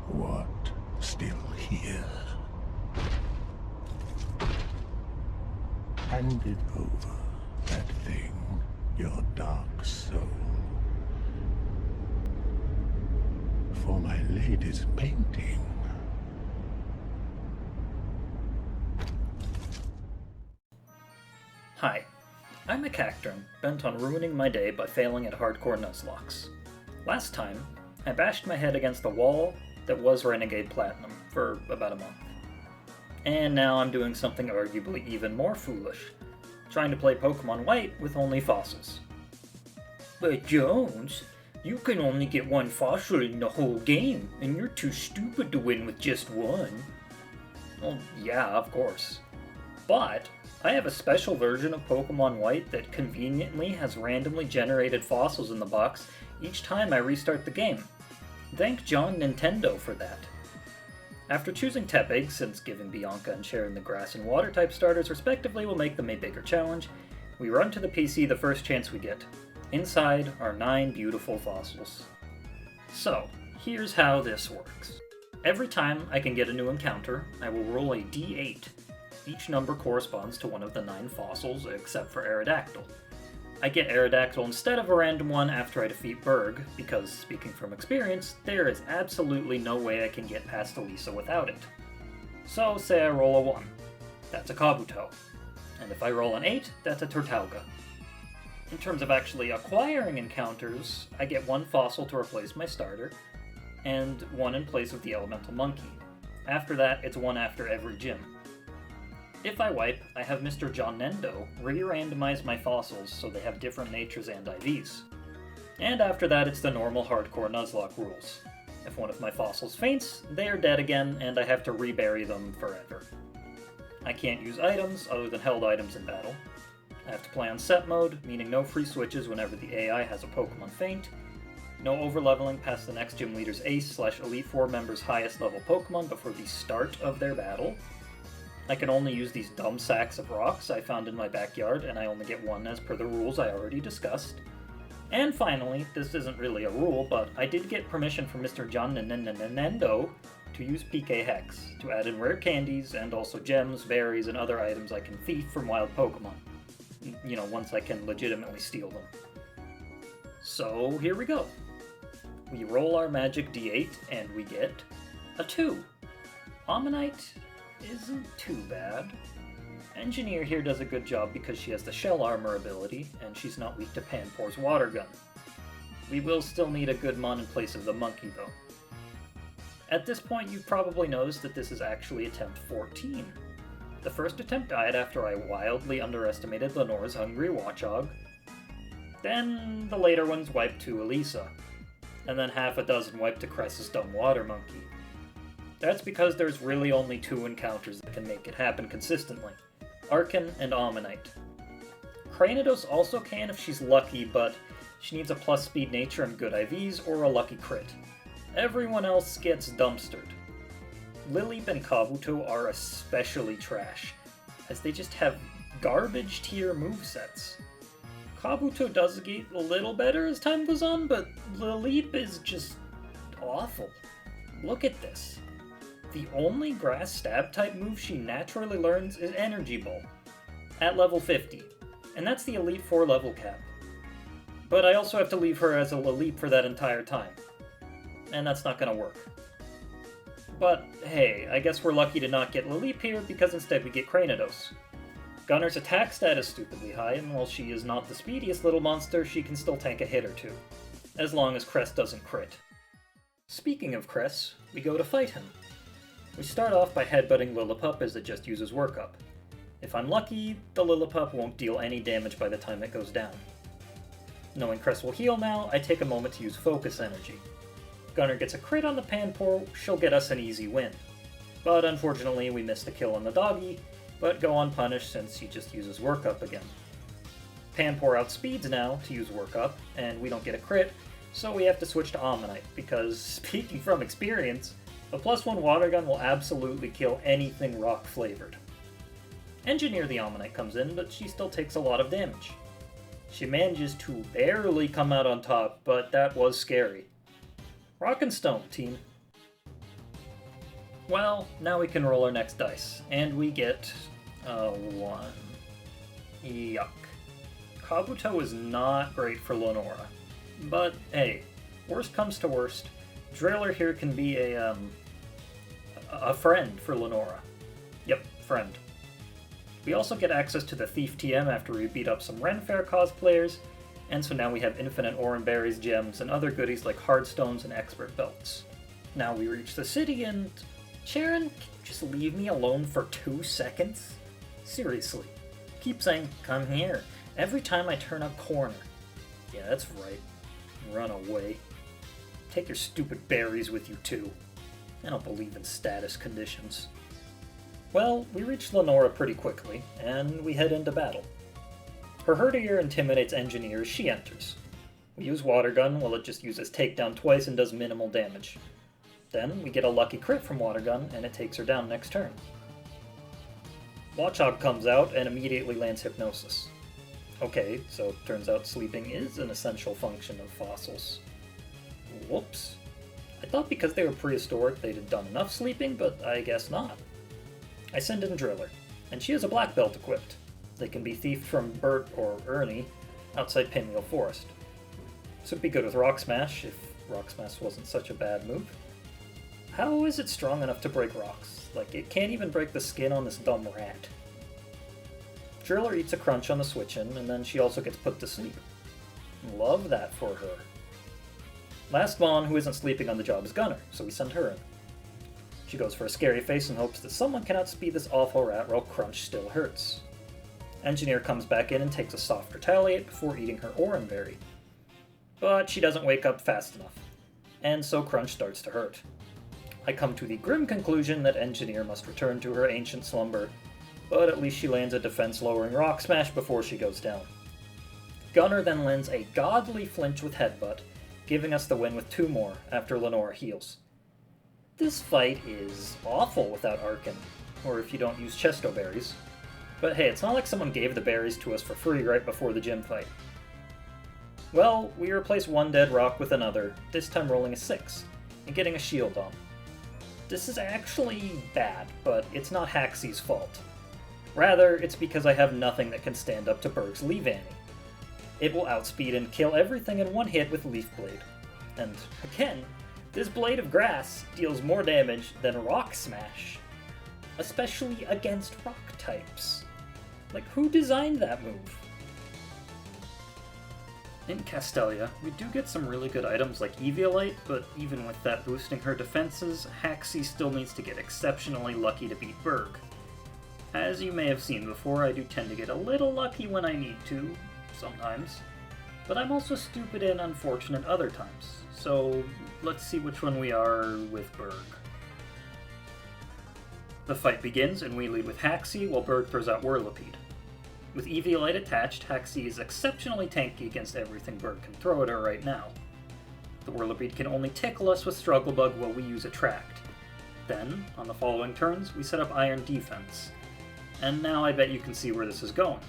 What still here? Hand it over, that thing, your dark soul. For my lady's painting. Hi, I'm a Cacturn, bent on ruining my day by failing at hardcore Nuzlocks. Last time, I bashed my head against the wall that was Renegade Platinum for about a month. And now I'm doing something arguably even more foolish, trying to play Pokemon White with only fossils. But Jones, you can only get one fossil in the whole game, and you're too stupid to win with just one. Well, yeah, of course. But I have a special version of Pokemon White that conveniently has randomly generated fossils in the box each time I restart the game. Thank John Nintendo for that. After choosing Tepig, since giving Bianca and Sharon the grass and water type starters respectively will make them a bigger challenge, we run to the PC the first chance we get. Inside are 9 beautiful fossils. So, here's how this works. Every time I can get a new encounter, I will roll a d8. Each number corresponds to one of the 9 fossils, except for Aerodactyl. I get Aerodactyl instead of a random one after I defeat Berg, because, speaking from experience, there is absolutely no way I can get past Elesa without it. So, say I roll a 1. That's a Kabuto. And if I roll an 8, that's a Turtalga. In terms of actually acquiring encounters, I get 1 fossil to replace my starter, and 1 in place of the Elemental Monkey. After that, it's 1 after every gym. If I wipe, I have Mr. John Nendo re-randomize my fossils so they have different natures and IVs. And after that, it's the normal hardcore Nuzlocke rules. If one of my fossils faints, they are dead again, and I have to rebury them forever. I can't use items other than held items in battle. I have to play on set mode, meaning no free switches whenever the AI has a Pokemon faint. No overleveling past the next gym leader's Ace/Elite Four member's highest level Pokemon before the start of their battle. I can only use these dumb sacks of rocks I found in my backyard, and I only get 1 as per the rules I already discussed. And finally, this isn't really a rule, but I did get permission from Mr. John Nendo to use PK Hex, to add in rare candies, and also gems, berries, and other items I can thief from wild Pokemon. You know, once I can legitimately steal them. So, here we go. We roll our magic d8, and we get a 2. Ammonite isn't too bad. Engineer here does a good job because she has the Shell Armor ability, and she's not weak to Panpour's Water Gun. We will still need a good mon in place of the monkey, though. At this point, you've probably noticed that this is actually attempt 14. The first attempt died after I wildly underestimated Lenore's Hungry Watchog. Then the later ones wiped to Elesa, and then half a dozen wiped to Cress's Dumb Water Monkey. That's because there's really only 2 encounters that can make it happen consistently. Arcan and Ammonite. Cranidos also can if she's lucky, but she needs a plus speed nature and good IVs or a lucky crit. Everyone else gets dumpstered. Lileep and Kabuto are especially trash, as they just have garbage tier movesets. Kabuto does get a little better as time goes on, but Lileep is just awful. Look at this. The only grass stab type move she naturally learns is Energy Ball, at level 50, and that's the Elite Four level cap. But I also have to leave her as a Lileep for that entire time, and that's not gonna work. But hey, I guess we're lucky to not get Lileep here because instead we get Cranidos. Gunner's attack stat is stupidly high, and while she is not the speediest little monster, she can still tank a hit or 2, as long as Cress doesn't crit. Speaking of Cress, we go to fight him. We start off by headbutting Lillipup as it just uses Workup. If I'm lucky, the Lillipup won't deal any damage by the time it goes down. Knowing Cress will heal now, I take a moment to use Focus Energy. Gunner gets a crit on the Panpour, she'll get us an easy win. But unfortunately we miss the kill on the doggy, but go unpunished since he just uses Workup again. Panpour outspeeds now to use Workup, and we don't get a crit, so we have to switch to Ammonite, because, speaking from experience, a +1 water gun will absolutely kill anything rock-flavored. Engineer the Ammonite comes in, but she still takes a lot of damage. She manages to barely come out on top, but that was scary. Rock and Stone, team. Well, now we can roll our next dice, and we get a 1. Yuck. Kabuto is not great for Lenora. But hey, worst comes to worst, Drailer here can be a friend for Lenora. Yep, friend. We also get access to the Thief TM after we beat up some Ren Fair cosplayers, and so now we have infinite Oran Berries, gems, and other goodies like Hardstones and Expert Belts. Now we reach the city and... Sharon, can you just leave me alone for 2 seconds? Seriously. Keep saying, come here, every time I turn a corner. Yeah, that's right. Run away. Take your stupid berries with you too. I don't believe in status conditions. Well, we reach Lenora pretty quickly, and we head into battle. Her Herdier intimidates Engineer as she enters. We use Water Gun while it just uses Takedown twice and does minimal damage. Then we get a lucky crit from Water Gun, and it takes her down next turn. Watchog comes out and immediately lands Hypnosis. Okay, so it turns out sleeping is an essential function of fossils. Whoops. I thought because they were prehistoric they'd have done enough sleeping, but I guess not. I send in Driller, and she has a black belt equipped. They can be thiefed from Bert or Ernie outside Pinwheel Forest. This would be good with Rock Smash, if Rock Smash wasn't such a bad move. How is it strong enough to break rocks? Like, it can't even break the skin on this dumb rat. Driller eats a crunch on the switch-in, and then she also gets put to sleep. Love that for her. Last Vaughn who isn't sleeping on the job is Gunner, so we send her in. She goes for a scary face and hopes that someone can outspeed this awful rat while Crunch still hurts. Engineer comes back in and takes a soft retaliate before eating her Oran Berry. But she doesn't wake up fast enough, and so Crunch starts to hurt. I come to the grim conclusion that Engineer must return to her ancient slumber, but at least she lands a defense-lowering Rock Smash before she goes down. Gunner then lands a godly flinch with Headbutt, giving us the win with 2 more after Lenora heals. This fight is awful without Arkin, or if you don't use Chesto Berries. But hey, it's not like someone gave the berries to us for free right before the gym fight. Well, we replace one dead rock with another, this time rolling a 6, and getting a shield on. This is actually bad, but it's not Haxie's fault. Rather, it's because I have nothing that can stand up to Berg's Leaf Annie. It will outspeed and kill everything in one hit with Leaf Blade. And again, this Blade of Grass deals more damage than Rock Smash. Especially against rock types. Like, who designed that move? In Castelia, we do get some really good items like Eviolite, but even with that boosting her defenses, Haxie still needs to get exceptionally lucky to beat Berg. As you may have seen before, I do tend to get a little lucky when I need to, sometimes, but I'm also stupid and unfortunate other times, so let's see which one we are with Berg. The fight begins, and we lead with Haxie while Berg throws out Whirlipede. With Eviolite attached, Haxie is exceptionally tanky against everything Berg can throw at her right now. The Whirlipede can only tickle us with Struggle Bug while we use Attract. Then, on the following turns, we set up Iron Defense. And now I bet you can see where this is going.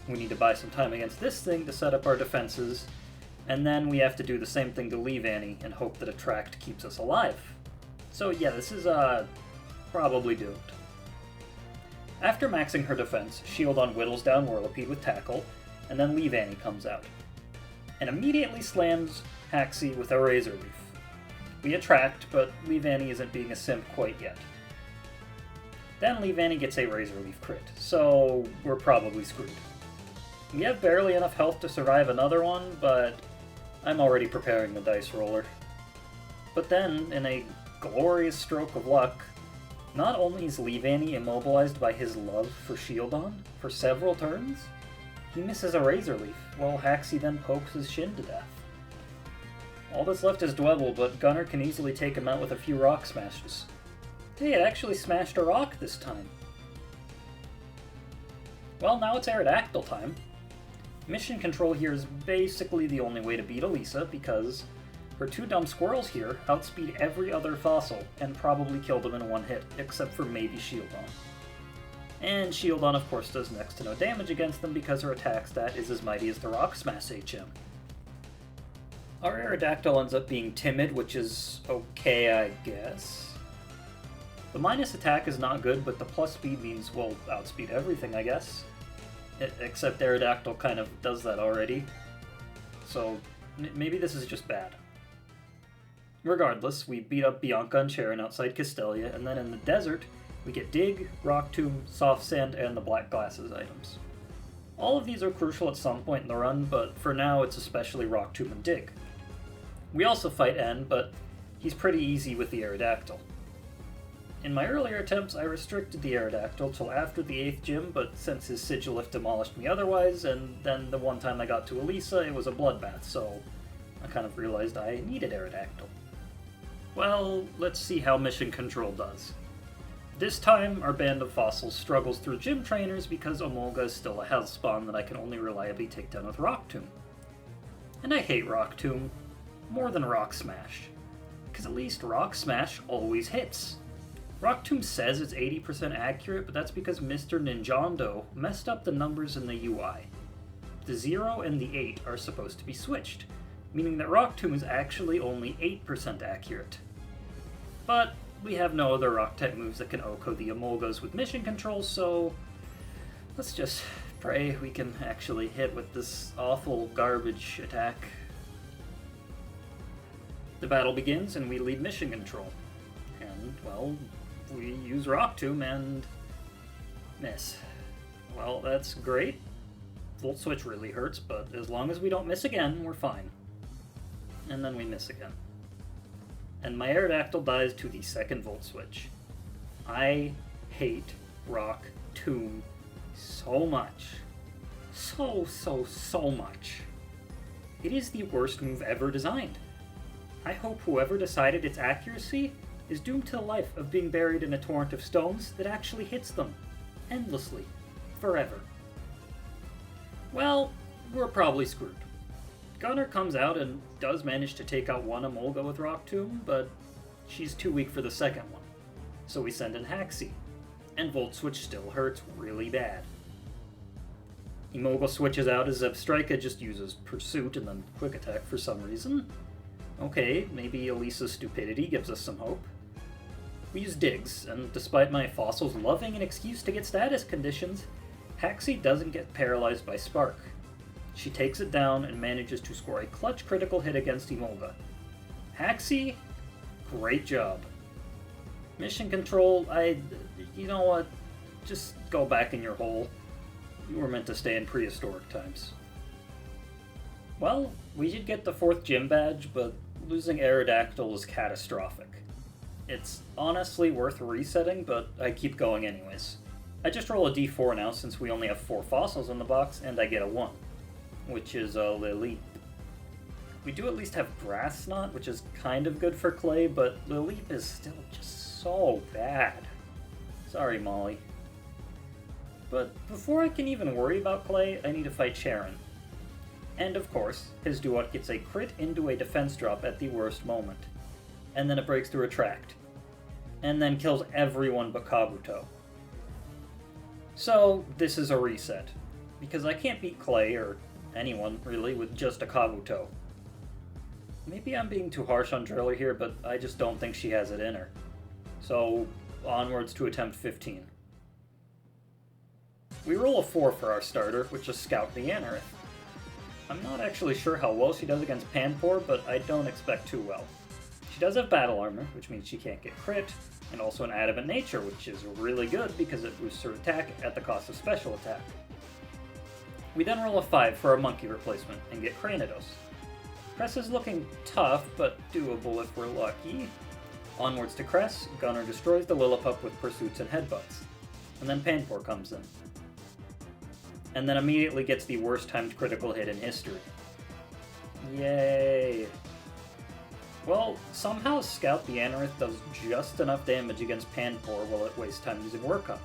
We need to buy some time against this thing to set up our defenses, and then we have to do the same thing to Leaf Annie and hope that Attract keeps us alive. So yeah, this is, probably doomed. After maxing her defense, Shieldon whittles down Whirlipede with Tackle, and then Leaf Annie comes out, and immediately slams Haxie with a Razor Leaf. We attract, but Leaf Annie isn't being a simp quite yet. Then Leaf Annie gets a Razor Leaf crit, so we're probably screwed. We have barely enough health to survive another one, but I'm already preparing the dice roller. But then, in a glorious stroke of luck, not only is Leaf Annie immobilized by his love for Shieldon for several turns, he misses a Razor Leaf, while Haxie then pokes his shin to death. All that's left is Dwebble, but Gunner can easily take him out with a few Rock Smashes. Hey, it actually smashed a rock this time. Well, now it's Aerodactyl time. Mission control here is basically the only way to beat Elesa, because her 2 dumb squirrels here outspeed every other fossil, and probably kill them in one hit, except for maybe Shieldon. And Shieldon, of course, does next to no damage against them because her attack stat is as mighty as the Rock Smash HM. Our Aerodactyl ends up being timid, which is okay, I guess. The minus attack is not good, but the plus speed means we'll outspeed everything, I guess. Except Aerodactyl kind of does that already. So maybe this is just bad. Regardless, we beat up Bianca and Sharon outside Castelia, and then in the desert, we get Dig, Rock Tomb, Soft Sand, and the Black Glasses items. All of these are crucial at some point in the run, but for now it's especially Rock Tomb and Dig. We also fight N, but he's pretty easy with the Aerodactyl. In my earlier attempts, I restricted the Aerodactyl till after the 8th gym, but since his Sigilif demolished me otherwise, and then the one time I got to Elesa, it was a bloodbath, so I kind of realized I needed Aerodactyl. Well, let's see how Mission Control does. This time, our band of fossils struggles through gym trainers because Omolga is still a health spawn that I can only reliably take down with Rock Tomb. And I hate Rock Tomb more than Rock Smash, because at least Rock Smash always hits. Rock Tomb says it's 80% accurate, but that's because Mr. Ninjando messed up the numbers in the UI. The 0 and the 8 are supposed to be switched, meaning that Rock Tomb is actually only 8% accurate. But we have no other Rock-type moves that can OHKO the Emolgas with Mission Control, so let's just pray we can actually hit with this awful garbage attack. The battle begins and we lead Mission Control. And, well, we use Rock Tomb and miss. Well, that's great. Volt Switch really hurts, but as long as we don't miss again, we're fine. And then we miss again. And my Aerodactyl dies to the second Volt Switch. I hate Rock Tomb so much. So much. It is the worst move ever designed. I hope whoever decided its accuracy is doomed to the life of being buried in a torrent of stones that actually hits them. Endlessly. Forever. Well, we're probably screwed. Gunner comes out and does manage to take out one Emolga with Rock Tomb, but she's too weak for the second one. So we send in Haxie, and Volt Switch still hurts really bad. Emolga switches out as Zebstrika just uses Pursuit and then Quick Attack for some reason. Okay, maybe Elisa's stupidity gives us some hope. We use Digs, and despite my fossils loving an excuse to get status conditions, Haxie doesn't get paralyzed by Spark. She takes it down and manages to score a clutch critical hit against Emolga. Haxie, great job. Mission Control, you know what? Just go back in your hole. You were meant to stay in prehistoric times. Well, we did get the 4th gym badge, but losing Aerodactyl is catastrophic. It's honestly worth resetting, but I keep going anyways. I just roll a d4 now since we only have 4 fossils in the box, and I get a 1. Which is a Lily. We do at least have Grass Knot, which is kind of good for Clay, but Lily is still just so bad. Sorry, Molly. But before I can even worry about Clay, I need to fight Sharon. And of course, his Duat gets a crit into a defense drop at the worst moment. And then it breaks through a tract. And then kills everyone but Kabuto. So, this is a reset. Because I can't beat Clay, or anyone, really, with just a Kabuto. Maybe I'm being too harsh on Driller here, but I just don't think she has it in her. So, onwards to attempt 15. We roll a 4 for our starter, which is Scout the Anorith. I'm not actually sure how well she does against Panpour, but I don't expect too well. She does have Battle Armor, which means she can't get crit, and also an Adamant Nature, which is really good because it boosts her attack at the cost of special attack. We then roll a 5 for our Monkey replacement, and get Cranidos. Cress is looking tough, but doable if we're lucky. Onwards to Cress, Gunner destroys the Lillipup with Pursuits and Headbutts. And then Panpour comes in. And then immediately gets the worst timed critical hit in history. Yay! Well, somehow Scout the Anorith does just enough damage against Panpour while it wastes time using Work Up.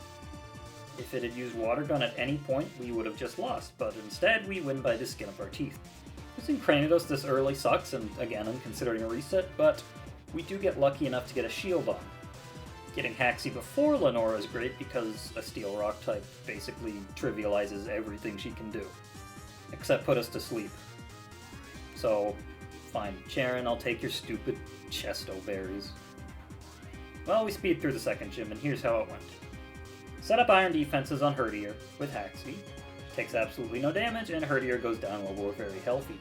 If it had used Water Gun at any point, we would have just lost, but instead we win by the skin of our teeth. Using Cranidos this early sucks, and again I'm considering a reset, but we do get lucky enough to get a shield on. Getting Haxie before Lenora is great because a Steel Rock type basically trivializes everything she can do. Except put us to sleep. So, fine, Sharon, I'll take your stupid Chesto berries. Well, we speed through the second gym, and here's how it went. Set up iron defenses on Herdier with Haxi. Takes absolutely no damage, and Herdier goes down while we're very healthy.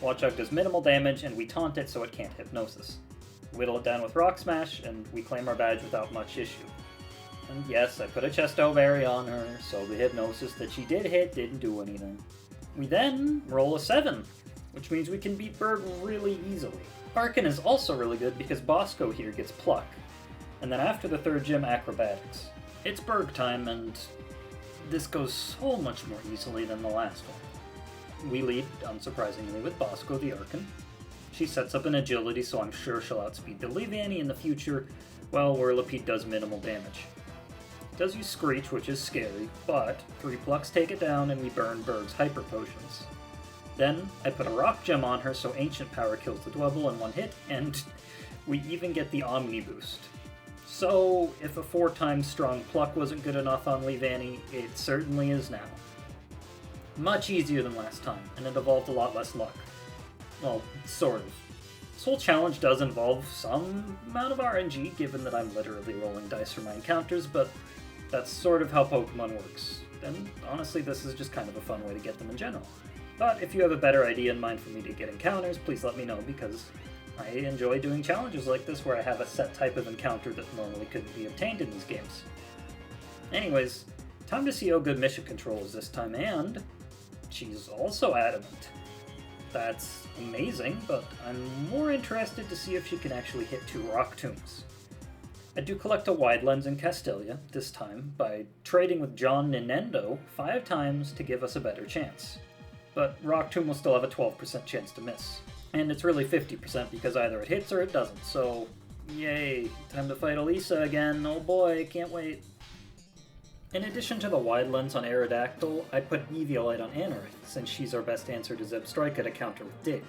Watchug does minimal damage, and we taunt it so it can't hypnosis. Whittle it down with Rock Smash, and we claim our badge without much issue. And yes, I put a Chesto Berry on her, so the hypnosis that she did hit didn't do anything. We then roll a 7, which means we can beat Berg really easily. Arkin is also really good because Bosco here gets Pluck, and then after the third gym, Acrobatics. It's Berg time, and this goes so much more easily than the last one. We lead, unsurprisingly, with Bosco the Arkin. She sets up an agility, so I'm sure she'll outspeed the Leavanny in the future, while Whirlipede does minimal damage. Does use Screech, which is scary, but 3 Plucks take it down and we burn Berg's Hyper Potions. Then, I put a Rock Gem on her so Ancient Power kills the Dwebble in one hit, and we even get the Omni Boost. So, if a 4 times strong Pluck wasn't good enough on Leavanny, it certainly is now. Much easier than last time, and it involved a lot less luck. Well, sort of. This whole challenge does involve some amount of RNG, given that I'm literally rolling dice for my encounters, but that's sort of how Pokemon works. And honestly, this is just kind of a fun way to get them in general. But if you have a better idea in mind for me to get encounters, please let me know, because I enjoy doing challenges like this where I have a set type of encounter that normally couldn't be obtained in these games. Anyways, time to see how good mission control is this time, and she's also adamant. That's amazing, but I'm more interested to see if she can actually hit 2 Rock Tombs. I do collect a Wide Lens in Castelia, this time, by trading with John Ninendo 5 times to give us a better chance. But Rock Tomb will still have a 12% chance to miss. And it's really 50% because either it hits or it doesn't, so yay, time to fight Elesa again, oh boy, can't wait. In addition to the Wide Lens on Aerodactyl, I put Eviolite on Anorith, since she's our best answer to Zebstrika to counter with Dig.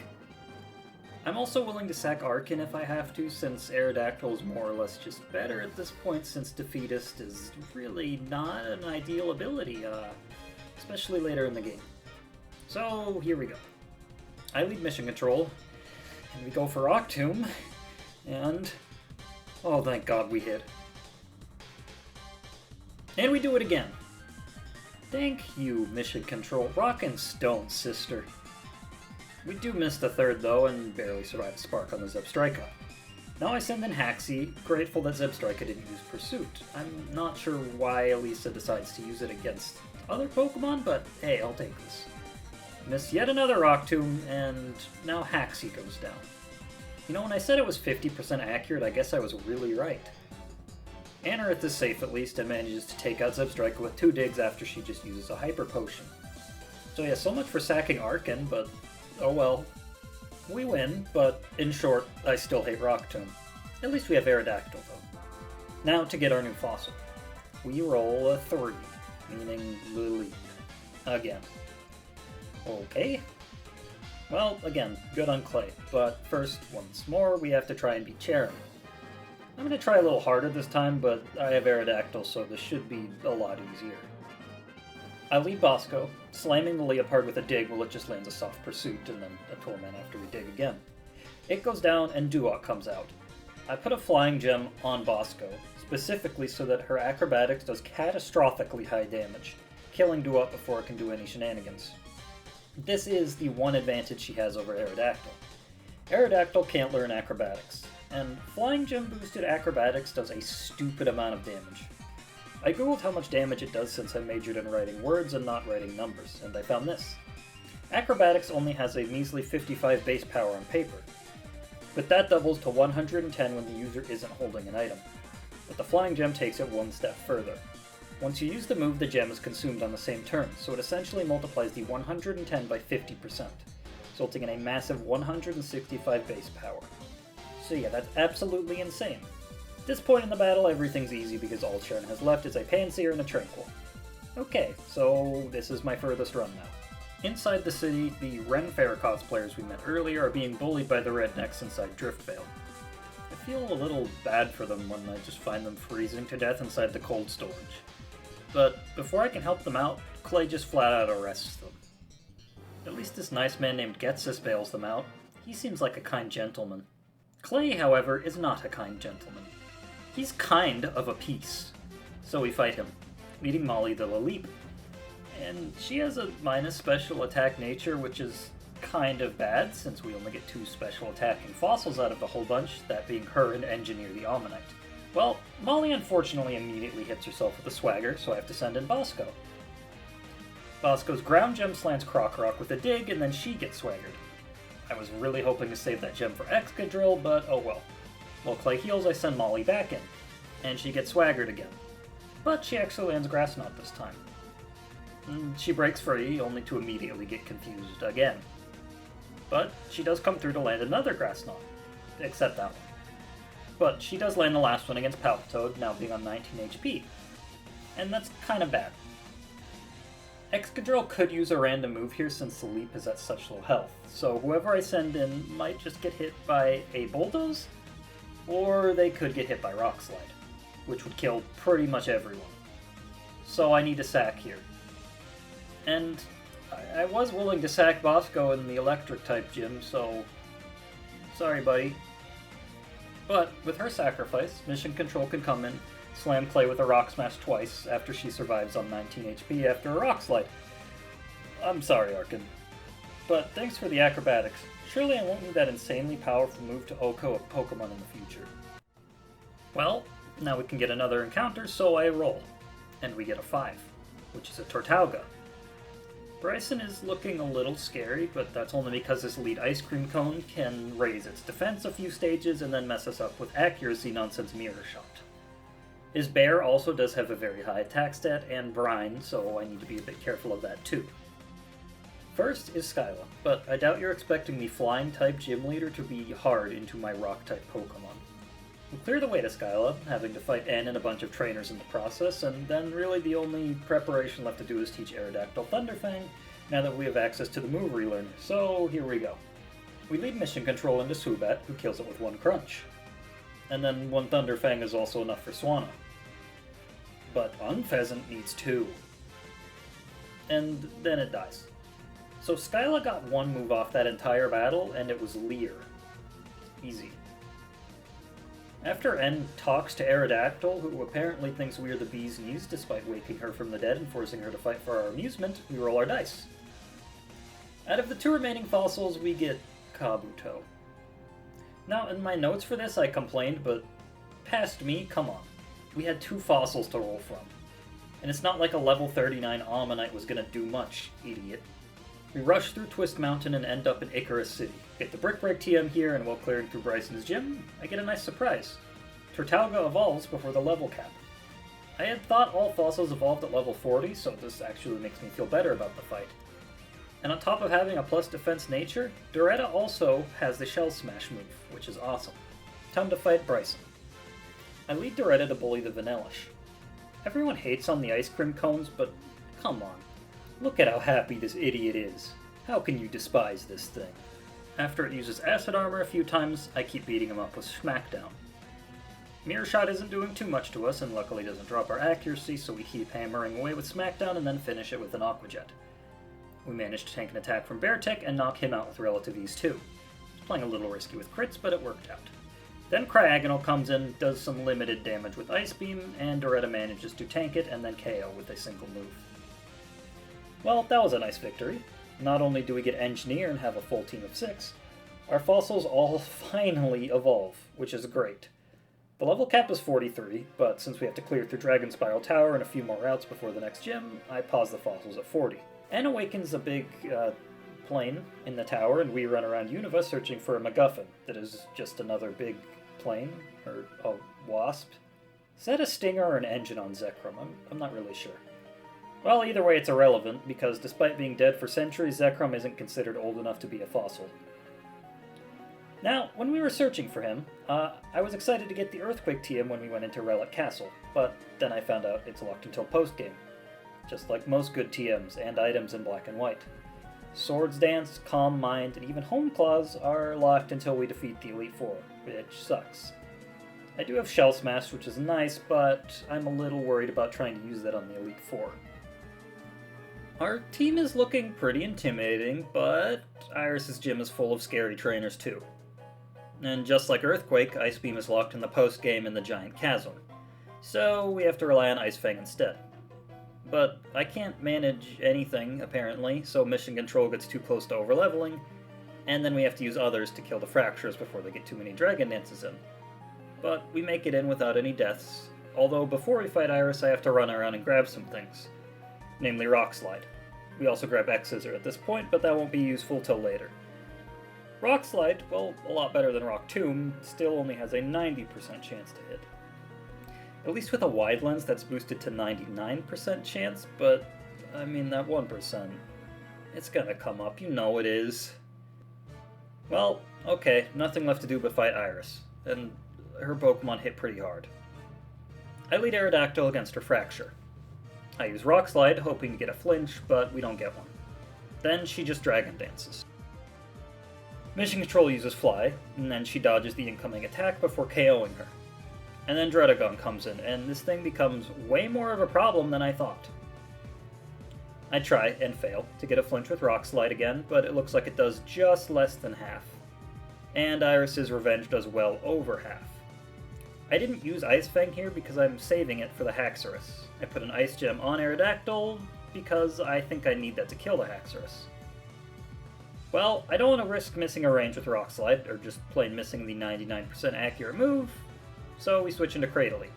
I'm also willing to sack Arkin if I have to, since Aerodactyl is more or less just better at this point, since Defeatist is really not an ideal ability, especially later in the game. So, here we go. I lead mission control, and we go for Rock Tomb, and oh thank god we hit. And we do it again. Thank you, mission control. Rock and Stone, sister. We do miss the third, though, and barely survive a spark on the Zebstrika. Now I send in Haxi, grateful that Zebstrika didn't use Pursuit. I'm not sure why Elesa decides to use it against other Pokemon, but hey, I'll take this. Miss yet another Rock Tomb, and now Haxi goes down. You know, when I said it was 50% accurate, I guess I was really right. Anorith is safe at least and manages to take out Zebstrika with 2 digs after she just uses a Hyper Potion. So yeah, so much for sacking Arkin, but oh well. We win, but in short, I still hate Rock Tomb. At least we have Aerodactyl though. Now to get our new fossil. We roll a 3, meaning Lily. Again. Okay. Well, again, good on Clay, but first, once more, we have to try and beat Charon. I'm going to try a little harder this time, but I have Aerodactyl, so this should be a lot easier. I lead Bosco, slamming the Leopard with a dig while it just lands a soft Pursuit, and then a Torment after we dig again. It goes down, and Duok comes out. I put a Flying Gem on Bosco, specifically so that her Acrobatics does catastrophically high damage, killing Duok before it can do any shenanigans. This is the one advantage she has over Aerodactyl. Aerodactyl can't learn Acrobatics, and Flying Gem boosted Acrobatics does a stupid amount of damage. I googled how much damage it does since I majored in writing words and not writing numbers, and I found this. Acrobatics only has a measly 55 base power on paper, but that doubles to 110 when the user isn't holding an item. But the Flying Gem takes it one step further. Once you use the move, the gem is consumed on the same turn, so it essentially multiplies the 110 by 50%, resulting in a massive 165 base power. So yeah, that's absolutely insane. At this point in the battle, everything's easy because all Sharon has left is a Pansear and a Tranquil. Okay, so this is my furthest run now. Inside the city, the Ren Fair cosplayers we met earlier are being bullied by the rednecks inside Driftvale. I feel a little bad for them when I just find them freezing to death inside the cold storage. But before I can help them out, Clay just flat out arrests them. At least this nice man named Getsis bails them out. He seems like a kind gentleman. Clay, however, is not a kind gentleman. He's kind of a piece, so we fight him, meeting Molly the Laleep. And she has a minus special attack nature, which is kind of bad, since we only get 2 special attacking fossils out of the whole bunch, that being her and Engineer the Ammonite. Well, Molly unfortunately immediately hits herself with a swagger, so I have to send in Bosco. Bosco's ground gem slants Croc with a dig, and then she gets swaggered. I was really hoping to save that gem for Excadrill, but oh well. While Clay heals, I send Molly back in, and she gets swaggered again. But she actually lands Grass Knot this time. She breaks free, only to immediately get confused again. But she does come through to land another Grass Knot, except that one. But she does land the last one against Palpitoad, now being on 19 HP. And that's kind of bad. Excadrill could use a random move here since the Leap is at such low health, so whoever I send in might just get hit by a Bulldoze, or they could get hit by Rock Slide, which would kill pretty much everyone. So I need to sack here. And I was willing to sack Bosco in the Electric-type gym, so sorry buddy. But with her sacrifice, Mission Control can come in, slam Clay with a Rock Smash twice after she survives on 19 HP after a Rock Slide. I'm sorry, Arkin. But thanks for the acrobatics. Surely I won't need that insanely powerful move to OHKO a Pokemon in the future. Well, now we can get another encounter, so I roll. And we get a 5, which is a Tortauga. Bryson is looking a little scary, but that's only because this lead Ice Cream Cone can raise its defense a few stages and then mess us up with accuracy nonsense Mirror Shot. His Bear also does have a very high attack stat and Brine, so I need to be a bit careful of that too. First is Skyla, but I doubt you're expecting the Flying-type Gym Leader to be hard into my Rock-type Pokemon. We clear the way to Skyla, having to fight N and a bunch of trainers in the process, and then really the only preparation left to do is teach Aerodactyl Thunderfang, now that we have access to the move relearn, so here we go. We lead Mission Control into Swoobat, who kills it with 1 Crunch. And then 1 Thunderfang is also enough for Swanna. But Unpheasant needs 2. And then it dies. So Skyla got 1 move off that entire battle, and it was Leer. Easy. After N talks to Aerodactyl, who apparently thinks we are the bee's knees despite waking her from the dead and forcing her to fight for our amusement, we roll our dice. Out of the 2 remaining fossils, we get Kabuto. Now, in my notes for this, I complained, but past me, come on. We had 2 fossils to roll from. And it's not like a level 39 Ammonite was gonna do much, idiot. We rush through Twist Mountain and end up in Icarus City. Get the Brick Break TM here, and while clearing through Bryson's gym, I get a nice surprise. Tortauga evolves before the level cap. I had thought all fossils evolved at level 40, so this actually makes me feel better about the fight. And on top of having a plus defense nature, Doretta also has the Shell Smash move, which is awesome. Time to fight Bryson. I lead Doretta to bully the Vanillish. Everyone hates on the Ice Cream Cones, but come on. Look at how happy this idiot is. How can you despise this thing? After it uses Acid Armor a few times, I keep beating him up with Smackdown. Mirror Shot isn't doing too much to us, and luckily doesn't drop our accuracy, so we keep hammering away with Smackdown and then finish it with an Aqua Jet. We manage to tank an attack from Beartech and knock him out with relative ease too. He's playing a little risky with crits, but it worked out. Then Cryogonal comes in, does some limited damage with Ice Beam, and Doretta manages to tank it and then KO with a single move. Well, that was a nice victory. Not only do we get Engineer and have a full team of 6, our fossils all finally evolve, which is great. The level cap is 43, but since we have to clear through Dragon Spiral Tower and a few more routes before the next gym, I pause the fossils at 40. N awakens a big plane in the tower, and we run around Unova searching for a MacGuffin that is just another big plane, or a wasp. Is that a stinger or an engine on Zekrom? I'm not really sure. Well, either way it's irrelevant, because despite being dead for centuries, Zekrom isn't considered old enough to be a fossil. Now, when we were searching for him, I was excited to get the Earthquake TM when we went into Relic Castle, but then I found out it's locked until post-game. Just like most good TMs and items in Black and White. Swords Dance, Calm Mind, and even Home Claws are locked until we defeat the Elite Four, which sucks. I do have Shell Smash, which is nice, but I'm a little worried about trying to use that on the Elite Four. Our team is looking pretty intimidating, but Iris's gym is full of scary trainers too. And just like Earthquake, Ice Beam is locked in the post-game in the Giant Chasm. So we have to rely on Ice Fang instead. But I can't manage anything, apparently, so Mission Control gets too close to overleveling, and then we have to use others to kill the Fractures before they get too many Dragon Dances in. But we make it in without any deaths, although before we fight Iris I have to run around and grab some things, namely Rock Slide. We also grab X-Scissor at this point, but that won't be useful till later. Rock Slide, well, a lot better than Rock Tomb, still only has a 90% chance to hit. At least with a wide lens that's boosted to 99% chance, but, I mean, that 1%, it's gonna come up, you know it is. Well, okay, nothing left to do but fight Iris, and her Pokemon hit pretty hard. I lead Aerodactyl against her Fracture. I use Rock Slide, hoping to get a flinch, but we don't get one. Then she just Dragon Dances. Mission Control uses Fly, and then she dodges the incoming attack before KOing her. And then Dredagon comes in, and this thing becomes way more of a problem than I thought. I try, and fail, to get a flinch with Rock Slide again, but it looks like it does just less than half. And Iris's Revenge does well over half. I didn't use Ice Fang here because I'm saving it for the Haxorus. I put an Ice Gem on Aerodactyl because I think I need that to kill the Haxorus. Well, I don't want to risk missing a range with Rock Slide, or just plain missing the 99% accurate move, so we switch into Cradily.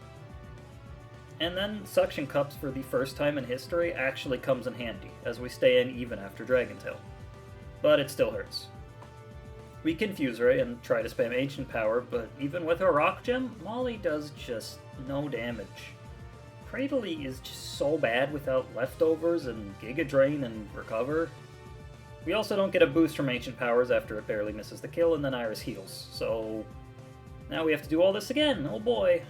And then Suction Cups for the first time in history actually comes in handy, as we stay in even after Dragon Tail. But it still hurts. We confuse her and try to spam Ancient Power, but even with her Rock Gem, Molly does just no damage. Cradily is just so bad without Leftovers and Giga Drain and Recover. We also don't get a boost from Ancient Powers after it barely misses the kill, and then Iris heals, so now we have to do all this again, oh boy.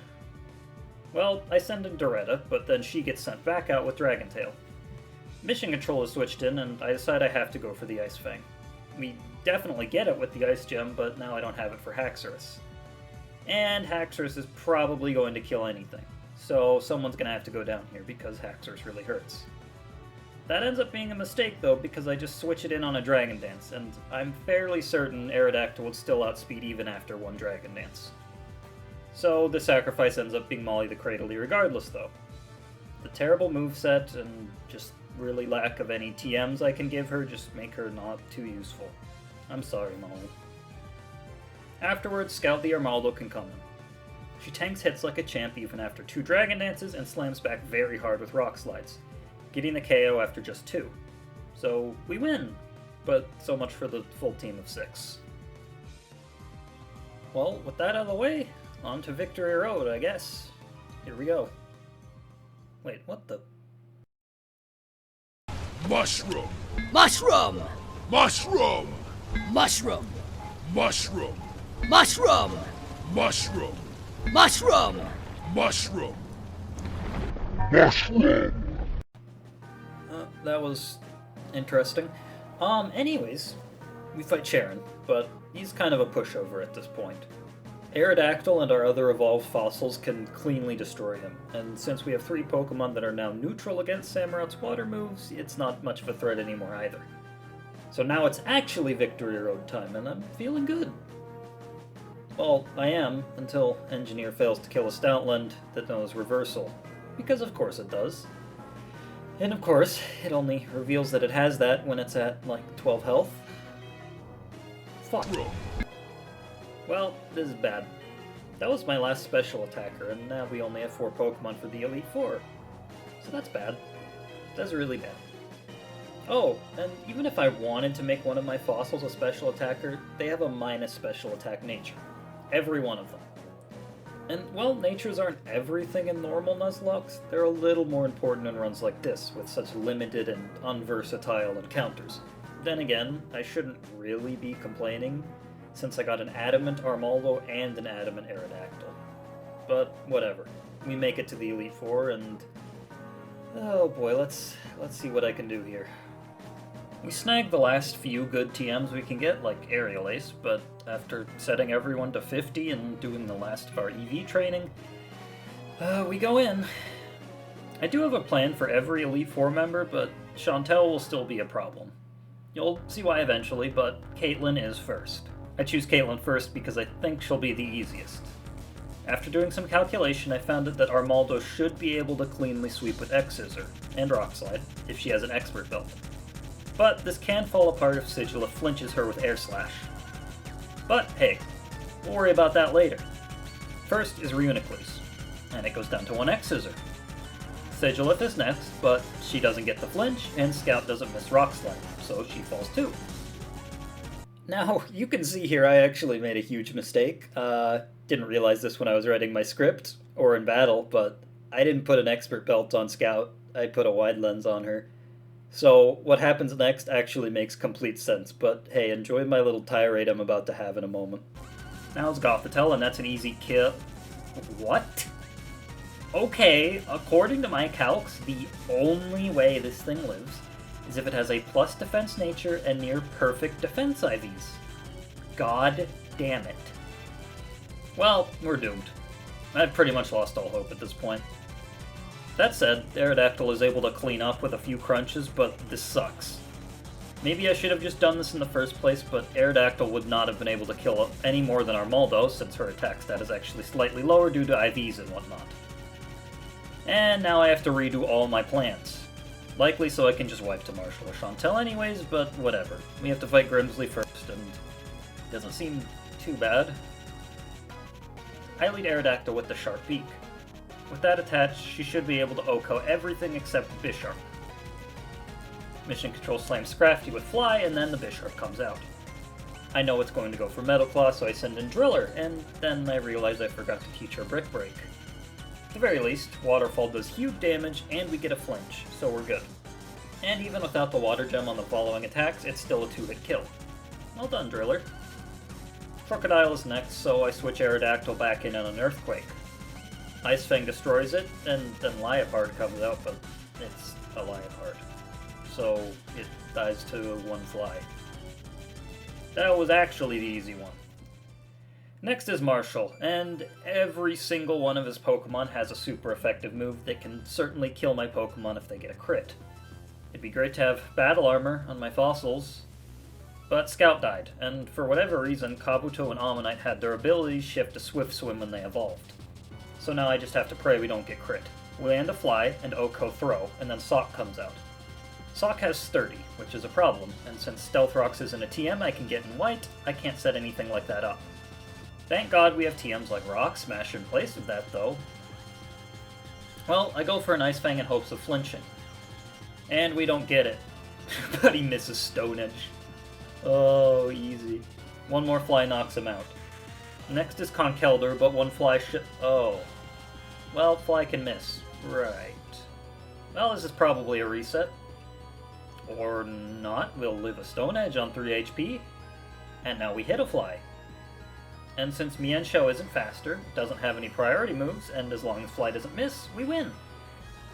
Well, I send in Doretta, but then she gets sent back out with Dragon Tail. Mission Control is switched in, and I decide I have to go for the Ice Fang. We definitely get it with the Ice Gem, but now I don't have it for Haxorus. And Haxorus is probably going to kill anything, so someone's going to have to go down here because Haxorus really hurts. That ends up being a mistake, though, because I just switch it in on a Dragon Dance, and I'm fairly certain Aerodactyl would still outspeed even after one Dragon Dance. So the sacrifice ends up being Molly the Cradily regardless, though. The terrible moveset and just really lack of any TMs I can give her just make her not too useful. I'm sorry, Molly. Afterwards, Scout the Armaldo can come in. She tanks hits like a champ even after 2 Dragon Dances and slams back very hard with Rock Slides, getting the KO after just 2. So we win, but so much for the full team of 6. Well, with that out of the way, on to Victory Road, I guess. Here we go. Wait, what the? Mushroom! Mushroom! Mushroom! Mushroom! Mushroom! Mushroom! Mushroom! Mushroom! Mushroom! That was interesting. Anyways, we fight Charon, but he's kind of a pushover at this point. Aerodactyl and our other evolved fossils can cleanly destroy him, and since we have 3 Pokemon that are now neutral against Samurot's water moves, it's not much of a threat anymore either. So now it's actually Victory Road time, and I'm feeling good. Well, I am, until Engineer fails to kill a Stoutland that knows Reversal, because of course it does. And of course, it only reveals that it has that when it's at, like, 12 health. Fuck. Well, this is bad. That was my last special attacker, and now we only have 4 Pokemon for the Elite Four. So that's bad. That's really bad. Oh, and even if I wanted to make one of my fossils a special attacker, they have a minus special attack nature. Every one of them. And while natures aren't everything in normal Nuzlocke, they're a little more important in runs like this, with such limited and unversatile encounters. Then again, I shouldn't really be complaining, since I got an Adamant Armaldo and an Adamant Aerodactyl. But whatever. We make it to the Elite Four, and oh boy, let's see what I can do here. We snag the last few good TMs we can get, like Aerial Ace, but after setting everyone to 50 and doing the last of our EV training, we go in. I do have a plan for every Elite Four member, but Chantel will still be a problem. You'll see why eventually, but Caitlyn is first. I choose Caitlyn first because I think she'll be the easiest. After doing some calculation, I found that Armaldo should be able to cleanly sweep with X-Scissor, and Rock Slide, if she has an expert belt. But this can fall apart if Sigilla flinches her with Air Slash. But hey, we'll worry about that later. First is Reuniclus, and it goes down to one X-Scissor. Sigillith is next, but she doesn't get the flinch, and Scout doesn't miss Rock Slide, so she falls too. Now, you can see here I actually made a huge mistake. Didn't realize this when I was writing my script, or in battle, but I didn't put an expert belt on Scout, I put a wide lens on her. So what happens next actually makes complete sense, but hey, enjoy my little tirade I'm about to have in a moment. Now it's Gothitelle, and that's an easy kill. What? Okay, according to my calcs, the only way this thing lives is if it has a plus defense nature and near perfect defense IVs. God damn it. Well, we're doomed. I've pretty much lost all hope at this point. That said, Aerodactyl is able to clean up with a few crunches, but this sucks. Maybe I should have just done this in the first place, but Aerodactyl would not have been able to kill any more than Armaldo, since her attack stat is actually slightly lower due to IVs and whatnot. And now I have to redo all my plans. Likely so I can just wipe to Marshall or Chantel anyways, but whatever. We have to fight Grimsley first, and it doesn't seem too bad. I lead Aerodactyl with the Sharp Beak. With that attached, she should be able to OHKO everything except Bisharp. Mission Control slams Scrafty with Fly, and then the Bisharp comes out. I know it's going to go for Metal Claw, so I send in Driller, and then I realize I forgot to teach her Brick Break. At the very least, Waterfall does huge damage, and we get a flinch, so we're good. And even without the Water Gem on the following attacks, it's still a 2-hit kill. Well done, Driller. Crocodile is next, so I switch Aerodactyl back in on an Earthquake. Ice Fang destroys it, and then Liepard comes out, but it's a Liepard. So it dies to one fly. That was actually the easy one. Next is Marshall, and every single one of his Pokemon has a super effective move that can certainly kill my Pokemon if they get a crit. It'd be great to have Battle Armor on my fossils, but Scout died, and for whatever reason, Kabuto and Ammonite had their abilities shift to Swift Swim when they evolved. So now I just have to pray we don't get crit. We land a Fly, and OHKO Throw, and then Sock comes out. Sock has Sturdy, which is a problem, and since Stealth Rocks isn't a TM I can get in white, I can't set anything like that up. Thank God we have TMs like Rock Smash in place of that, though. Well, I go for an Ice Fang in hopes of flinching. And we don't get it. But he misses Stone Edge. Oh, easy. One more Fly knocks him out. Next is Conkeldurr, but one Fly oh. Well, Fly can miss. Right. Well, this is probably a reset. Or not. We'll live a Stone Edge on 3 HP. And now we hit a Fly. And since Mienshao isn't faster, doesn't have any priority moves, and as long as Fly doesn't miss, we win.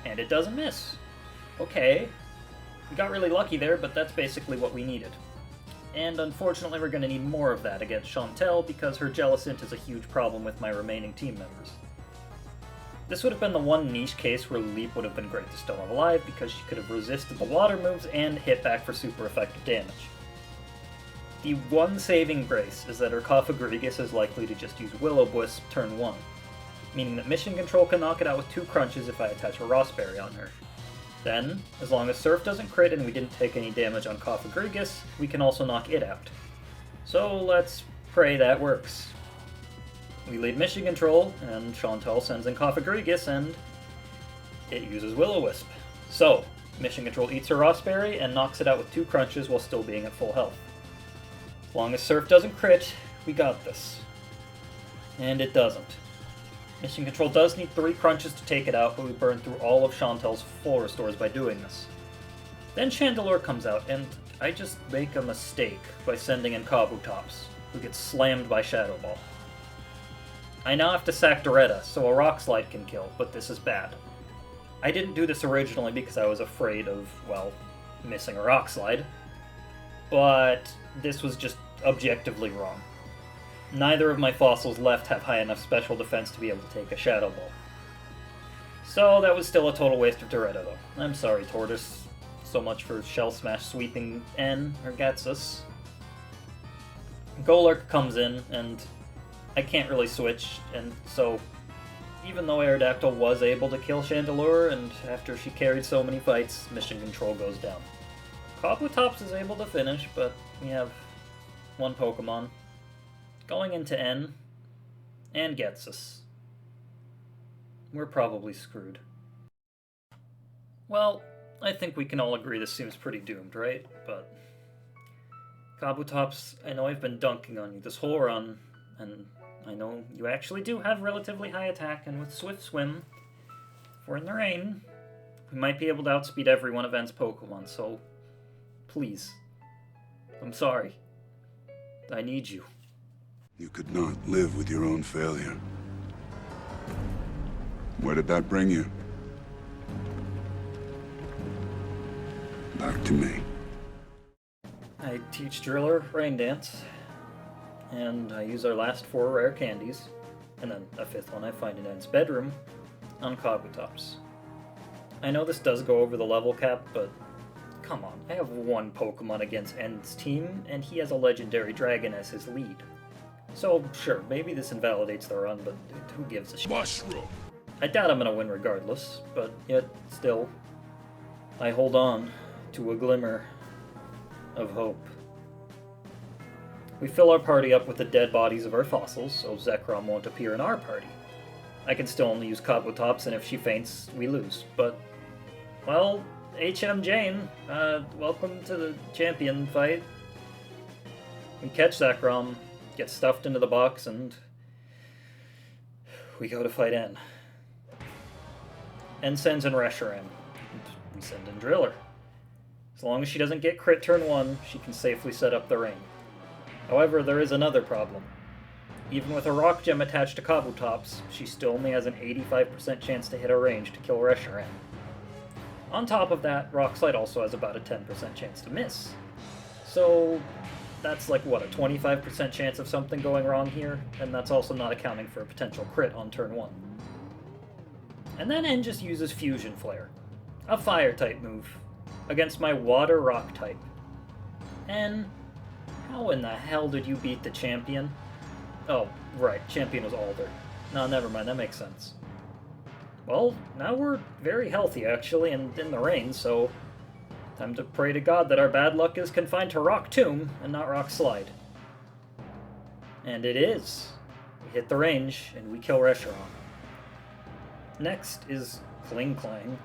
And it doesn't miss. Okay. We got really lucky there, but that's basically what we needed. And unfortunately we're going to need more of that against Chantel, because her Jellicent is a huge problem with my remaining team members. This would have been the one niche case where Leap would have been great to still have alive, because she could have resisted the water moves and hit back for super effective damage. The one saving grace is that her Cofagrigus is likely to just use Will-O-Wisp turn 1, meaning that Mission Control can knock it out with 2 crunches if I attach a Rossberry on her. Then, as long as Surf doesn't crit and we didn't take any damage on Cofagrigus, we can also knock it out. So let's pray that works. We lead Mission Control, and Chantal sends in Cofagrigus, and it uses Will-O-Wisp. So, Mission Control eats her Rossberry and knocks it out with 2 crunches while still being at full health. As long as Surf doesn't crit, we got this. And it doesn't. Mission Control does need 3 crunches to take it out, but we burn through all of Chantel's full restores by doing this. Then Chandelure comes out, and I just make a mistake by sending in Kabutops, who gets slammed by Shadow Ball. I now have to sack Doretta, so a Rock Slide can kill, but this is bad. I didn't do this originally because I was afraid of, well, missing a Rock Slide, but this was just objectively wrong. Neither of my fossils left have high enough special defense to be able to take a Shadow Ball. So that was still a total waste of Doretta, though. I'm sorry, Tortoise. So much for Shell Smash sweeping N, or Gatsus. Golurk comes in, and I can't really switch, and so even though Aerodactyl was able to kill Chandelure, and after she carried so many fights, mission control goes down. Kabutops is able to finish, but we have one Pokemon going into N, and gets us. We're probably screwed. Well, I think we can all agree this seems pretty doomed, right? But Kabutops, I know I've been dunking on you this whole run, and I know you actually do have relatively high attack, and with Swift Swim, if we're in the rain, we might be able to outspeed every one of N's Pokemon, so please. I'm sorry. I need you. You could not live with your own failure. Where did that bring you? Back to me. I teach Driller Rain Dance, and I use our last 4 rare candies, and then a 5th one I find in Ed's bedroom, on Kabutops. I know this does go over the level cap, but come on, I have 1 Pokemon against Ed's team, and he has a legendary dragon as his lead. So, sure, maybe this invalidates the run, but who gives a shit? Mushroom! I doubt I'm gonna win regardless, but yet, still, I hold on to a glimmer of hope. We fill our party up with the dead bodies of our fossils, so Zekrom won't appear in our party. I can still only use Kabutops, and if she faints, we lose. But, well, HM Jane, welcome to the champion fight. We catch Zekrom, get stuffed into the box, and we go to fight N. N sends in Reshiram. We send in Driller. As long as she doesn't get crit turn 1, she can safely set up the rain. However, there is another problem. Even with a Rock Gem attached to Kabutops, she still only has an 85% chance to hit a range to kill Reshiram. On top of that, Rock Slide also has about a 10% chance to miss. So that's like, what, a 25% chance of something going wrong here? And that's also not accounting for a potential crit on turn 1. And then N just uses Fusion Flare, a Fire-type move, against my Water Rock type. N, how in the hell did you beat the champion? Oh, right, champion was Alder. No, never mind, that makes sense. Well, now we're very healthy, actually, and in the rain, so time to pray to God that our bad luck is confined to Rock Tomb and not Rock Slide. And it is. We hit the range, and we kill Reshiram. Next is Kling Clang,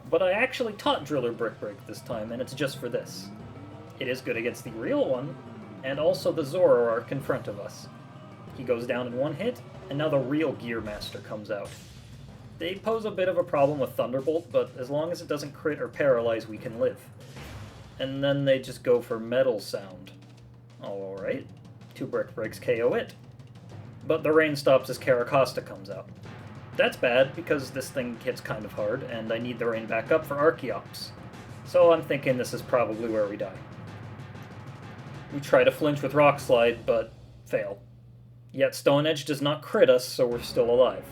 but I actually taught Driller Brick Break this time, and it's just for this. It is good against the real one, and also the Zoroark in front of us. He goes down in 1 hit, and now the real Gear Master comes out. They pose a bit of a problem with Thunderbolt, but as long as it doesn't crit or paralyze, we can live. And then they just go for Metal Sound. Alright, 2 Brick Breaks KO it. But the rain stops as Caracosta comes out. That's bad, because this thing hits kind of hard, and I need the rain back up for Archeops. So I'm thinking this is probably where we die. We try to flinch with Rock Slide, but fail. Yet Stone Edge does not crit us, so we're still alive.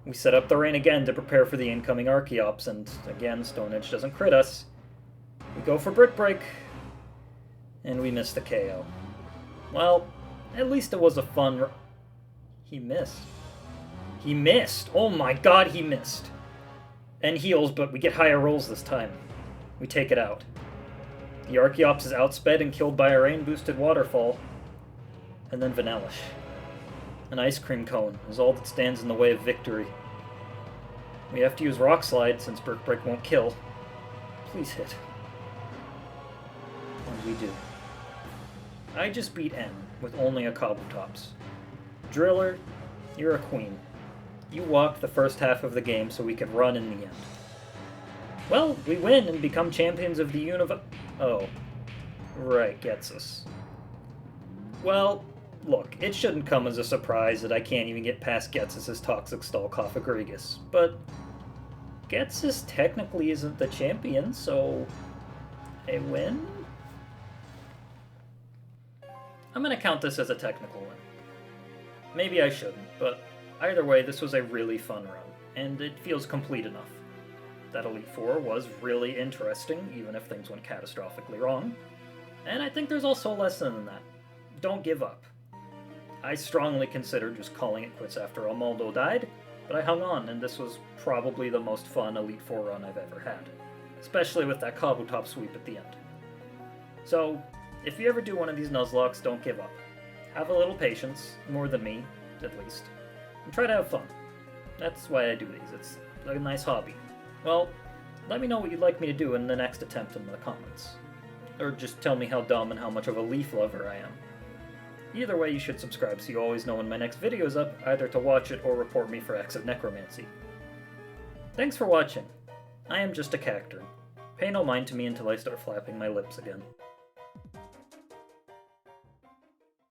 We set up the rain again to prepare for the incoming Archeops, and again, Stone Edge doesn't crit us. We go for Brick Break, and we miss the KO. Well, at least it was a fun He missed. He missed! Oh my god, he missed! And heals, but we get higher rolls this time. We take it out. The Archeops is outsped and killed by a rain-boosted waterfall. And then Vanellish. An ice cream cone is all that stands in the way of victory. We have to use Rock Slide since Brick Break won't kill. Please hit. And we do. I just beat N with only a Kabutops. Driller, you're a queen. You walked the first half of the game so we could run in the end. Well, we win and become champions of the universe. Oh. Right, gets us. Well, look, it shouldn't come as a surprise that I can't even get past Getsus' Toxic Stalkoff Egregious, but Getsus technically isn't the champion, so I win? I'm gonna count this as a technical win. Maybe I shouldn't, but either way, this was a really fun run, and it feels complete enough. That Elite Four was really interesting, even if things went catastrophically wrong, and I think there's also a lesson in that. don't give up. I strongly considered just calling it quits after Almaldo died, but I hung on, and this was probably the most fun Elite Four run I've ever had, especially with that Kabutop sweep at the end. So, if you ever do one of these Nuzlocks, don't give up. Have a little patience, more than me, at least, and try to have fun. That's why I do these, it's a nice hobby. Well, let me know what you'd like me to do in the next attempt in the comments. Or just tell me how dumb and how much of a leaf lover I am. Either way, you should subscribe so you always know when my next video is up, either to watch it or report me for acts of necromancy. Thanks for watching. I am just a cacturn. Pay no mind to me until I start flapping my lips again.